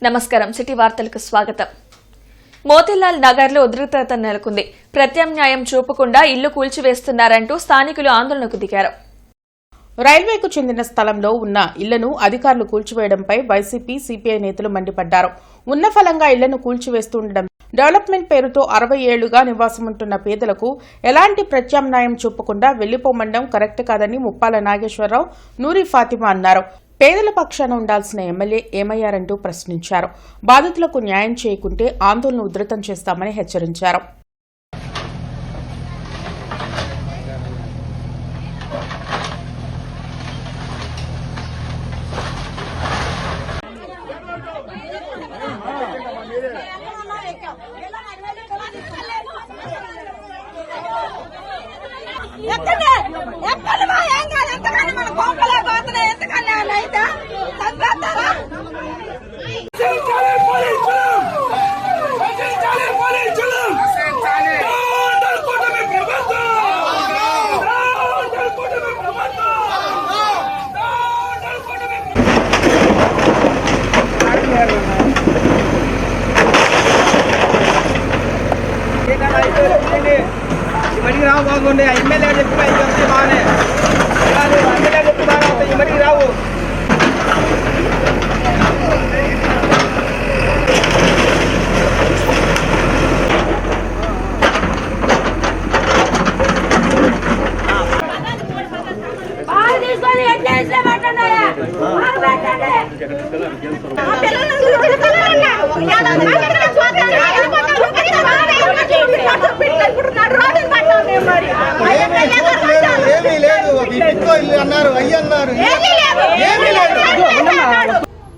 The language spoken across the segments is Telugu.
నమస్కారం సిటీ వార్తలకు స్వాగతం. మోతీలాల్ నగర్లో ఉద్రిక్తత నెలకొంది. ప్రత్యామ్నాయం చూపకుండా ఇల్లు కూల్చివేస్తున్నారంటూ స్థానికులు ఆందోళనకు దిగారు. రైల్వేకు చెందిన స్థలంలో ఉన్న ఇళ్లను అధికారులు కూల్చివేయడంపై వైసీపీ, సిపిఐ నేతలు మండిపడ్డారు. ఉన్న ఫలంగా ఇళ్లను కూల్చివేస్తుండడం డెవలప్మెంట్ పేరుతో 60 ఏళ్లుగా నివాసముంటున్న పేదలకు ఎలాంటి ప్రత్యామ్నాయం చూపకుండా వెళ్లిపోమండం కరెక్ట్ కాదని ముప్పాల నాగేశ్వరరావు, నూరి ఫాతిమా అన్నారు. పేదల పక్షాన ఉండాల్సిన ఎమ్మెల్యే ఏమయ్యారంటూ ప్రశ్నించారు. బాధితులకు న్యాయం చేయకుంటే ఆందోళన ఉధృతం చేస్తామని హెచ్చరించారు. ఇవన్నీ రావు బాగుండే ఎమ్మెల్యే చెప్పి బాగానే ఎమ్మెల్యే చెప్పి బాగా ఇవన్నీ రావు.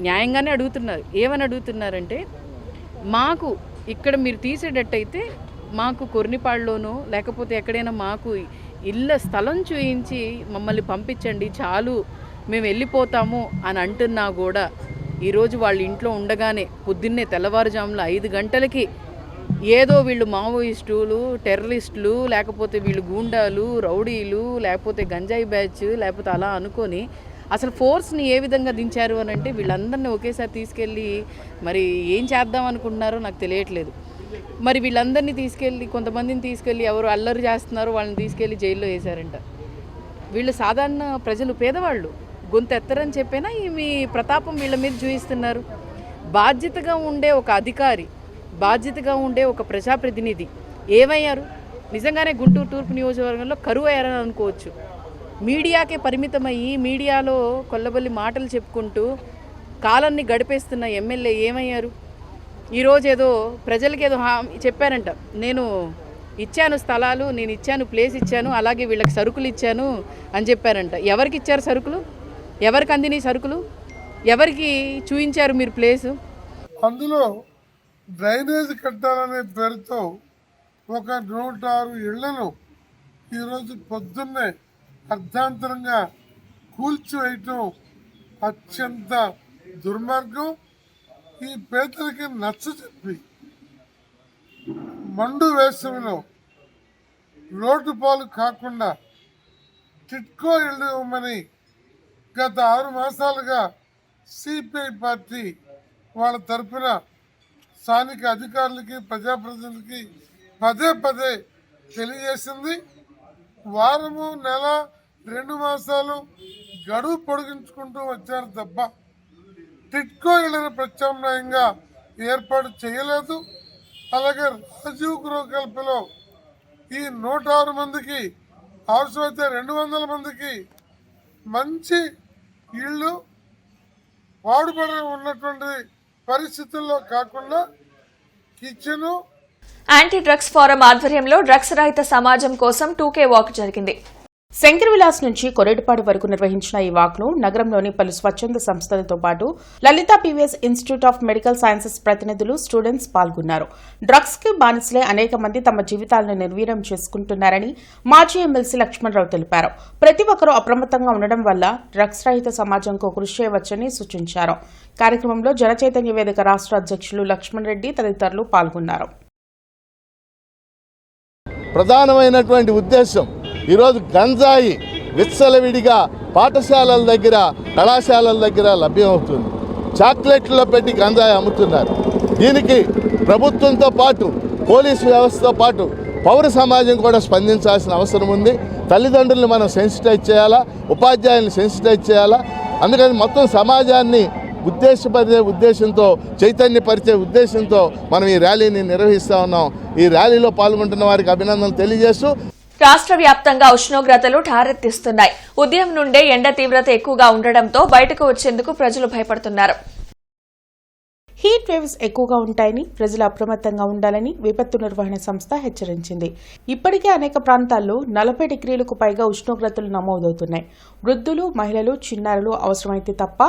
న్యాయంగానే అడుగుతున్నారు. ఏమని అడుగుతున్నారంటే, మాకు ఇక్కడ మీరు తీసేటట్టయితే మాకు కొర్నిపాడులోనో లేకపోతే ఎక్కడైనా మాకు ఇళ్ళ స్థలం చూయించి మమ్మల్ని పంపించండి, చాలు మేము వెళ్ళిపోతాము అని అంటున్నా కూడా ఈరోజు వాళ్ళ ఇంట్లో ఉండగానే పొద్దున్నే తెల్లవారుజామున 5 గంటలకి ఏదో వీళ్ళు మావోయిస్టులు, టెర్రరిస్టులు, లేకపోతే వీళ్ళు గూండాలు, రౌడీలు, లేకపోతే గంజాయి బ్యాచ్, లేకపోతే అలా అనుకొని అసలు ఫోర్స్ని ఏ విధంగా దించారు అని అంటే వీళ్ళందరినీ ఒకేసారి తీసుకెళ్ళి మరి ఏం చేద్దాం అనుకుంటున్నారో నాకు తెలియట్లేదు. మరి వీళ్ళందరినీ తీసుకెళ్ళి కొంతమందిని తీసుకెళ్ళి ఎవరు అల్లరి చేస్తున్నారో వాళ్ళని తీసుకెళ్ళి జైల్లో వేశారంట. వీళ్ళు సాధారణ ప్రజలు, పేదవాళ్ళు, గొంతు ఎత్తరని చెప్పినా మీ ప్రతాపం వీళ్ళ మీద చూపిస్తున్నారు. బాధ్యతగా ఉండే ఒక అధికారి, బాధ్యతగా ఉండే ఒక ప్రజాప్రతినిధి ఏమయ్యారు? నిజంగానే గుంటూరు తూర్పు నియోజకవర్గంలో కరువు అయ్యారని అనుకోవచ్చు. మీడియాకే పరిమితమయ్యి మీడియాలో కొల్లబల్లి మాటలు చెప్పుకుంటూ కాలాన్ని గడిపేస్తున్న ఎమ్మెల్యే ఏమయ్యారు? ఈరోజు ఏదో ప్రజలకి ఏదో చెప్పారంట, నేను ఇచ్చాను స్థలాలు, నేను ఇచ్చాను, ప్లేస్ ఇచ్చాను, అలాగే వీళ్ళకి సరుకులు ఇచ్చాను అని చెప్పారంట. ఎవరికి ఇచ్చారు సరుకులు? ఎవరికి అందినాయి సరుకులు? ఎవరికి చూయించారు మీరు ప్లేసు? అందులో డ్రైనేజ్ కట్టాలనే పేరుతో ఒక 106 ఇళ్లను ఈరోజు పొద్దున్నే అర్ధాంతరంగా కూల్చివేయటం అత్యంత దుర్మార్గం. ఈ పేదలకి నచ్చజెప్పి మండు వేసవిలో రోడ్డు పాలు కాకుండా టిట్కో ఇళ్ళు ఇవ్వమని గత 6 మాసాలుగా సిపిఐ పార్టీ వాళ్ళ తరఫున స్థానిక అధికారులకి, ప్రజాప్రతినిధులకి పదే తెలియజేసింది. వారము, నెల, 2 మాసాలు గడువు పొడిగించుకుంటూ వచ్చారు తప్ప టిట్కో ఇళ్లను ప్రత్యామ్నాయంగా ఏర్పాటు చేయలేదు. అలాగే రాజీవ్ గృహకల్పలో ఈ 106 మందికి, అవసరమైతే 200 మందికి మంచి ఇళ్ళు పాడుపడి ఉన్నటువంటి పరిస్థితుల్లో కాకుండా కిచెను. యాంటీ డ్రగ్స్ ఫోరం ఆధ్వర్యంలో డ్రగ్స్ రహిత సమాజం కోసం 2K వాక్ జరిగింది. శంకర్ విలాస్ నుంచి కొరేడుపాడు వరకు నిర్వహించిన ఈ వాక్ను నగరంలోని పలు స్వచ్ఛంద సంస్థలతో పాటు Lalitha PVS Institute of Medical Sciences ప్రతినిధులు, స్టూడెంట్స్ పాల్గొన్నారు. డ్రగ్స్ కి బానిసలే అనేక మంది తమ జీవితాలను నిర్వీర్యం చేసుకుంటున్నారని మాజీ ఎమ్మెల్సీ లక్ష్మణరావు తెలిపారు. ప్రతి ఒక్కరూ అప్రమత్తంగా ఉండడం వల్ల డ్రగ్స్ రహిత సమాజంకు కృషి చేయవచ్చని సూచించారు. కార్యక్రమంలో జనచైతన్య వేదిక రాష్ట్ర అధ్యక్షులు లక్ష్మణ్ రెడ్డి తదితరులు పాల్గొన్నారు. ప్రధానమైనటువంటి ఉద్దేశం ఈరోజు గంజాయి విచ్చలవిడిగా పాఠశాలల దగ్గర, కళాశాలల దగ్గర లభ్యమవుతుంది. చాక్లెట్లో పెట్టి గంజాయి అమ్ముతున్నారు. దీనికి ప్రభుత్వంతో పాటు పోలీసు వ్యవస్థతో పాటు పౌర సమాజం కూడా స్పందించాల్సిన అవసరం ఉంది. తల్లిదండ్రులను మనం సెన్సిటైజ్ చేయాలా, ఉపాధ్యాయులను సెన్సిటైజ్ చేయాలా. అందుకని మొత్తం సమాజాన్ని ఉద్దేశంతో చైతన్యపరిచే ఉద్దేశంతో మనం ఈ ర్యాలీని నిర్వహిస్తూ ఉన్నాం. ఈ ర్యాలీలో పాల్గొంటున్న వారికి అభినందనలు తెలియజేస్తూ రాష్ట్ర వ్యాప్తంగా ఉష్ణోగ్రతలు ఠారెత్తిస్తున్నాయి. ఉదయం నుండే ఎండ తీవ్రత ఎక్కువగా ఉండడంతో బయటకు వచ్చేందుకు ప్రజలు భయపడుతున్నారు. హీట్ వేవ్స్ ఎక్కువగా ఉంటాయని ప్రజలు అప్రమత్తంగా ఉండాలని విపత్తు నిర్వహణ సంస్థ హెచ్చరించింది. ఇప్పటికే అనేక ప్రాంతాల్లో 40 డిగ్రీలకు పైగా ఉష్ణోగ్రతలు నమోదవుతున్నాయి. వృద్ధులు, మహిళలు, చిన్నారులు అవసరమైతే తప్ప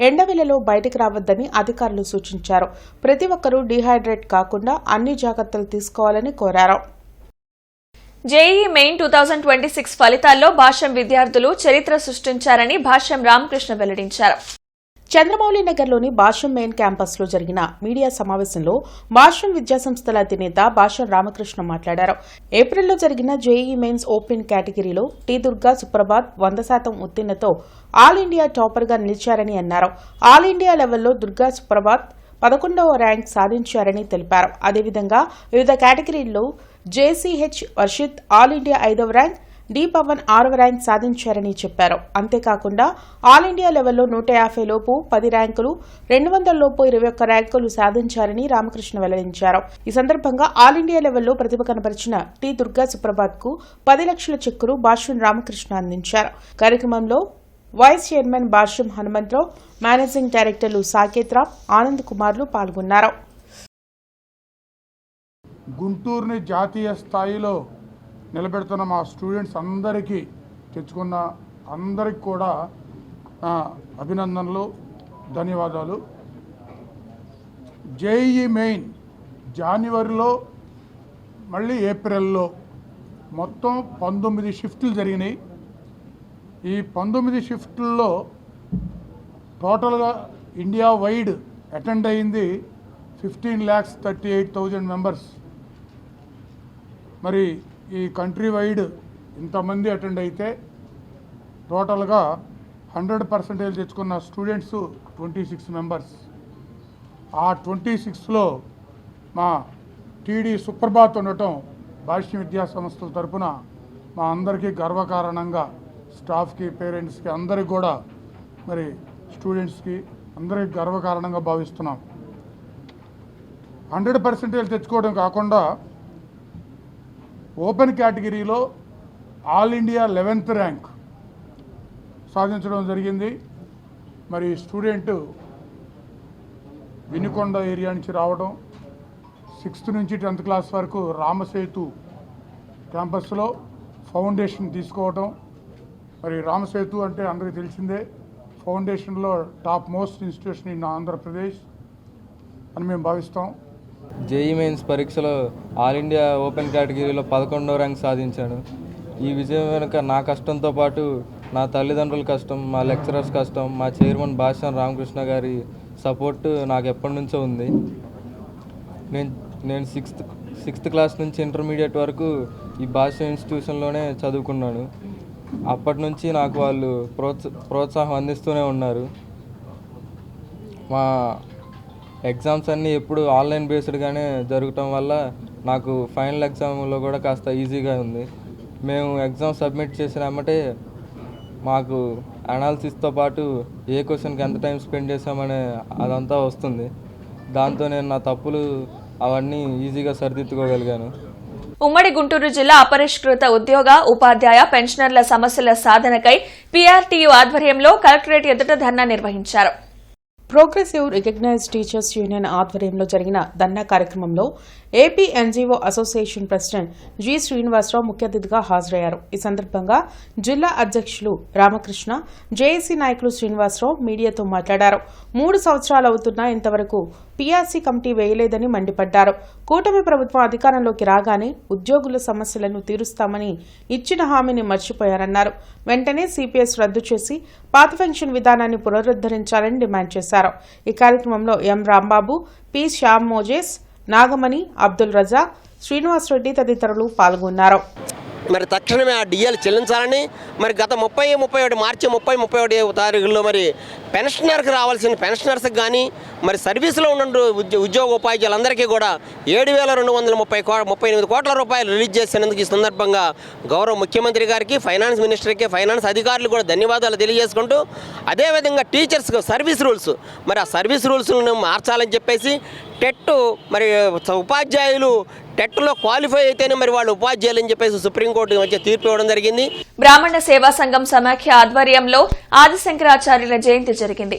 ఎండవేళలో బయటకు రావద్దని అధికారులు సూచించారు. ప్రతి ఒక్కరూ డీహైడ్రేట్ కాకుండా అన్ని జాగ్రత్తలు తీసుకోవాలని కోరారు. జేఈఈ మెయిన్ 2026 ఫలితాల్లో భాష్యం విద్యార్థులు చరిత్ర సృష్టించారని భాష్యం రామకృష్ణ వెల్లడించారు. చంద్రమౌళి నగర్లోని భాష్యం మెయిన్ క్యాంపస్లో జరిగిన మీడియా సమావేశంలో భాష్యం విద్యాసంస్థల అధినేత భాష్యం రామకృష్ణ మాట్లాడారు. ఏప్రిల్లో జరిగిన జేఈఈ మెయిన్స్ ఓపెన్ కేటగిరీలో టీ దుర్గా సుప్రభాత్ 100% ఉత్తీర్ణతో ఆల్ ఇండియా టాపర్గా నిలిచారని అన్నారు. ఆల్ ఇండియా లెవెల్లో దుర్గా సుప్రభాత్ 11వ ర్యాంక్ సాధించారని తెలిపారు. అదేవిధంగా వివిధ కేటగిరీల్లో జేసీహెచ్ వర్షిత్ ఆల్ ఇండియా 5వ ర్యాంక్, డి పవన్ 6వ ర్యాంక్ సాధించారని చెప్పారు. అంతేకాకుండా ఆల్ ఇండియా లెవెల్లో 150 లోపు 10 ర్యాంకులు, 200 లోపు 21 ర్యాంకులు సాధించారని రామకృష్ణ వెల్లడించారు. ఈ సందర్భంగా ఆల్ ఇండియా లెవెల్లో ప్రతిభ కనబరిచిన టి దుర్గా సుప్రభాత్ కు 10 లక్షల చెక్కును భాష్యం రామకృష్ణ అందించారు. కార్యక్రమంలో వైస్ చైర్మన్ భాష్యం హనుమంతరావు, మేనేజింగ్ డైరెక్టర్లు సాకేత్ రామ్, ఆనంద్ కుమార్లు పాల్గొన్నారు. గుంటూరుని జాతీయ స్థాయిలో నిలబెడుతున్న మా స్టూడెంట్స్ అందరికీ తెచ్చుకున్న అందరికి కూడా అభినందనలు, ధన్యవాదాలు. జేఈఈ మెయిన్ జనవరిలో మళ్ళీ ఏప్రిల్లో మొత్తం 19 షిఫ్ట్లు జరిగినాయి. ఈ 19 షిఫ్ట్లలో టోటల్గా ఇండియా వైడ్ అటెండ్ అయింది 15,38,000 మెంబర్స్. మరి ఈ కంట్రీ వైడ్ ఇంతమంది అటెండ్ అయితే టోటల్గా 100% తెచ్చుకున్న స్టూడెంట్స్ 26 మెంబర్స్. ఆ 26లో మా టీడీ సుప్రభాత్ ఉండటం భాష్యం విద్యా సంస్థల తరఫున మా అందరికీ గర్వకారణంగా, స్టాఫ్కి, పేరెంట్స్కి అందరికి కూడా, మరి స్టూడెంట్స్కి అందరికి గర్వకారణంగా భావిస్తున్నాం. 100% తెచ్చుకోవడం కాకుండా ఓపెన్ కేటగిరీలో ఆల్ ఇండియా 11th ర్యాంక్ సాధించడం జరిగింది. మరి స్టూడెంట్ వినుకొండ ఏరియా నుంచి రావడం, 6th నుంచి 10th క్లాస్ వరకు రామసేతు క్యాంపస్లో ఫౌండేషన్ తీసుకోవడం. మరి రామసేతు అంటే అందరికీ తెలిసిందే, ఫౌండేషన్లో top most institution in Andhra Pradesh అని మేము భావిస్తాం. జేఈ మెయిన్స్ పరీక్షలో ఆల్ ఇండియా ఓపెన్ కేటగిరీలో 11వ ర్యాంక్ సాధించాను. ఈ విజయం వెనుక నా కష్టంతో పాటు నా తల్లిదండ్రుల కష్టం, మా లెక్చరర్స్ కష్టం, మా చైర్మన్ భాష్యం రామకృష్ణ గారి సపోర్ట్ నాకు ఎప్పటి నుంచో ఉంది. నేను సిక్స్త్ క్లాస్ నుంచి ఇంటర్మీడియట్ వరకు ఈ భాష్యం ఇన్స్టిట్యూషన్లోనే చదువుకున్నాను. అప్పటి నుంచి నాకు వాళ్ళు ప్రోత్సాహం అందిస్తూనే ఉన్నారు. మా ఎగ్జామ్స్ అన్నీ ఎప్పుడు ఆన్లైన్ బేస్డ్గానే జరగటం వల్ల నాకు ఫైనల్ ఎగ్జామ్లో కూడా కాస్త ఈజీగా ఉంది. మేము ఎగ్జామ్ సబ్మిట్ చేసినామంటే మాకు అనాలిసిస్తో పాటు ఏ క్వశ్చన్కి ఎంత టైం స్పెండ్ చేసామనే అదంతా వస్తుంది. దాంతో నేను నా తప్పులు అవన్నీ ఈజీగా సరిదిద్దుకోగలిగాను. ఉమ్మడి గుంటూరు జిల్లా అపరిష్కృత ఉద్యోగ, ఉపాధ్యాయ, పెన్షనర్ల సమస్యల సాధనకై పీఆర్టీయూ ఆధ్వర్యంలో కలెక్టరేట్ ఎదుట ధర్నా నిర్వహించారు. ప్రోగ్రెసివ్ రికగ్నైజ్డ్ టీచర్స్ యూనియన్ ఆధ్వర్యంలో జరిగిన ధర్నా కార్యక్రమంలో AP NGO association president G Srinivasarao ముఖ్య అతిథిగా హాజరయ్యారు. ఈ సందర్భంగా జిల్లా అధ్యక్షులు రామకృష్ణ, జేఏసీ నాయకులు శ్రీనివాసరావు మీడియాతో మాట్లాడారు. 3 సంవత్సరాలు అవుతున్నా ఇంతవరకు పీఆర్సీ కమిటీ వేయలేదని మండిపడ్డారు. కూటమి ప్రభుత్వం అధికారంలోకి రాగానే ఉద్యోగుల సమస్యలను తీరుస్తామని ఇచ్చిన హామీని మర్చిపోయారన్నారు. వెంటనే సిపిఎస్ రద్దు చేసి పాత పెన్షన్ విధానాన్ని పునరుద్ధరించాలని డిమాండ్ చేశారు. ఈ కార్యక్రమంలో ఎం రాంబాబు, పి శ్యామ్ మోజేస్, నాగమణి, అబ్దుల్ రజాక్, శ్రీనివాసరెడ్డి తదితరులు పాల్గొన్నారు. మరి తక్షణమే ఆ డిఎల్ చెల్లించాలని, మరి గత 31 మార్చి 31 తారీఖుల్లో మరి పెన్షనర్కి రావాల్సిన పెన్షనర్స్కి కానీ మరి సర్వీసులో ఉన్న ఉద్యోగ ఉపాధ్యాయులందరికీ కూడా 7,238 కోట్ల రూపాయలు రిలీజ్ చేసినందుకు ఈ సందర్భంగా గౌరవ ముఖ్యమంత్రి గారికి, ఫైనాన్స్ మినిస్టర్కి, ఫైనాన్స్ అధికారులు కూడా ధన్యవాదాలు తెలియజేసుకుంటూ, అదేవిధంగా టీచర్స్కి సర్వీస్ రూల్స్, మరి ఆ సర్వీస్ రూల్స్ను మార్చాలని చెప్పేసి టెట్ మరి ఉపాధ్యాయులు టెట్లో క్వాలిఫై అయితేనే మరి వాళ్ళు ఉపాధ్యాయులు అని చెప్పేసి సుప్రీంకోర్టు మధ్య తీర్పు ఇవ్వడం జరిగింది. బ్రాహ్మణ సేవా సంఘం సమాఖ్య ఆధ్వర్యంలో ఆదిశంకరాచార్యుల జయంతి జరిగింది.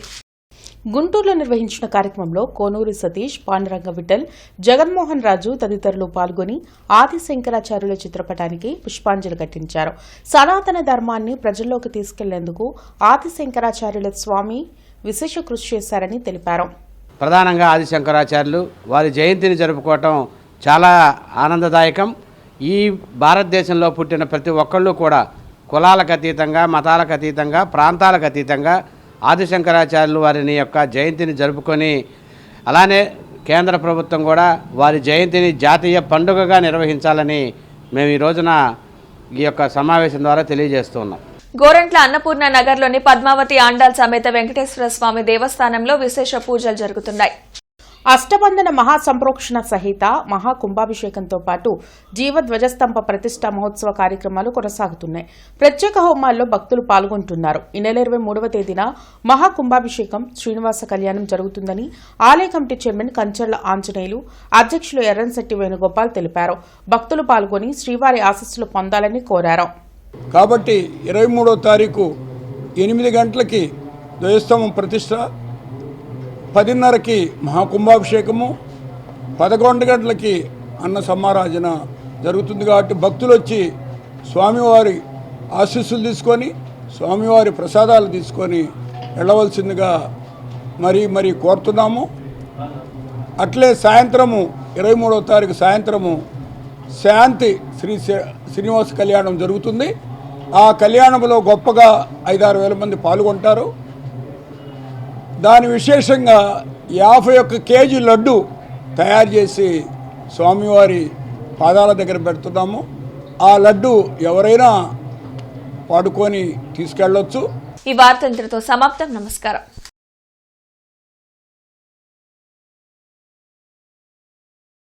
గుంటూరులో నిర్వహించిన కార్యక్రమంలో కోనూరి సతీష్, పాండురంగ విఠల్, జగన్మోహన్ రాజు తదితరులు పాల్గొని ఆదిశంకరాచార్యుల చిత్రపటానికి పుష్పాంజలి ఘటించారు. సనాతన ధర్మాన్ని ప్రజల్లోకి తీసుకెళ్లేందుకు ఆదిశంకరాచార్యుల స్వామి విశేష కృషి చేశారని తెలిపారు. ప్రధానంగా ఆదిశంకరాచార్యులు వారి జయంతిని జరుపుకోవటం చాలా ఆనందదాయకం. ఈ భారతదేశంలో పుట్టిన ప్రతి ఒక్కళ్ళు కూడా కులాలకు అతీతంగా, మతాలకు అతీతంగా, ప్రాంతాలకు అతీతంగా ఆదిశంకరాచార్యులు వారిని యొక్క జయంతిని జరుపుకొని, అలానే కేంద్ర ప్రభుత్వం కూడా వారి జయంతిని జాతీయ పండుగగా నిర్వహించాలని మేము ఈ రోజున ఈ యొక్క సమావేశం ద్వారా తెలియజేస్తున్నాం. గోరంట్ల అన్నపూర్ణ నగర్లోని పద్మావతి ఆండాల్ సమేత వెంకటేశ్వర స్వామి దేవస్థానంలో విశేష పూజలు జరుగుతున్నాయి. అష్టబంధన మహాసంప్రోక్షణ సహిత మహాకుంభాభిషేకంతో పాటు జీవధ్వజస్తంభ ప్రతిష్ఠా మహోత్సవ కార్యక్రమాలు కొనసాగుతున్నాయి. ప్రత్యేక హోమాల్లో భక్తులు పాల్గొంటున్నారు. ఈ నెల 23వ తేదీన మహాకుంభాభిషేకం, శ్రీనివాస కళ్యాణం జరుగుతుందని ఆలయ కమిటీ చైర్మన్ కంచర్ల ఆంజనేయులు, అధ్యక్షులు ఎర్రంశెట్టి వేణుగోపాల్ తెలిపారు. భక్తులు పాల్గొని శ్రీవారి ఆశీస్సులు పొందాలని కోరారు. కాబట్టి 23వ తారీఖు 8 గంటలకి ధ్వజస్తంభం ప్రతిష్ట, 10:30కి మహాకుంభాభిషేకము, 11 గంటలకి అన్న సమారాధన జరుగుతుంది. కాబట్టి భక్తులు వచ్చి స్వామివారి ఆశీస్సులు తీసుకొని, స్వామివారి ప్రసాదాలు తీసుకొని వెళ్ళవలసిందిగా మరీ కోరుతున్నాము. అట్లే సాయంత్రము 23వ తారీఖు సాయంత్రము శాంతి శ్రీనివాస కళ్యాణం జరుగుతుంది. ఆ కళ్యాణంలో గొప్పగా 5-6 వేల మంది పాల్గొంటారు. దాని విశేషంగా 51 కేజీ లడ్డు తయారు చేసి స్వామివారి పాదాల దగ్గర పెడుతున్నాము. ఆ లడ్డు ఎవరైనా వాడుకొని తీసుకెళ్ళొచ్చు. ఈ వార్త ఇంతటితో సమాప్తం. నమస్కారం.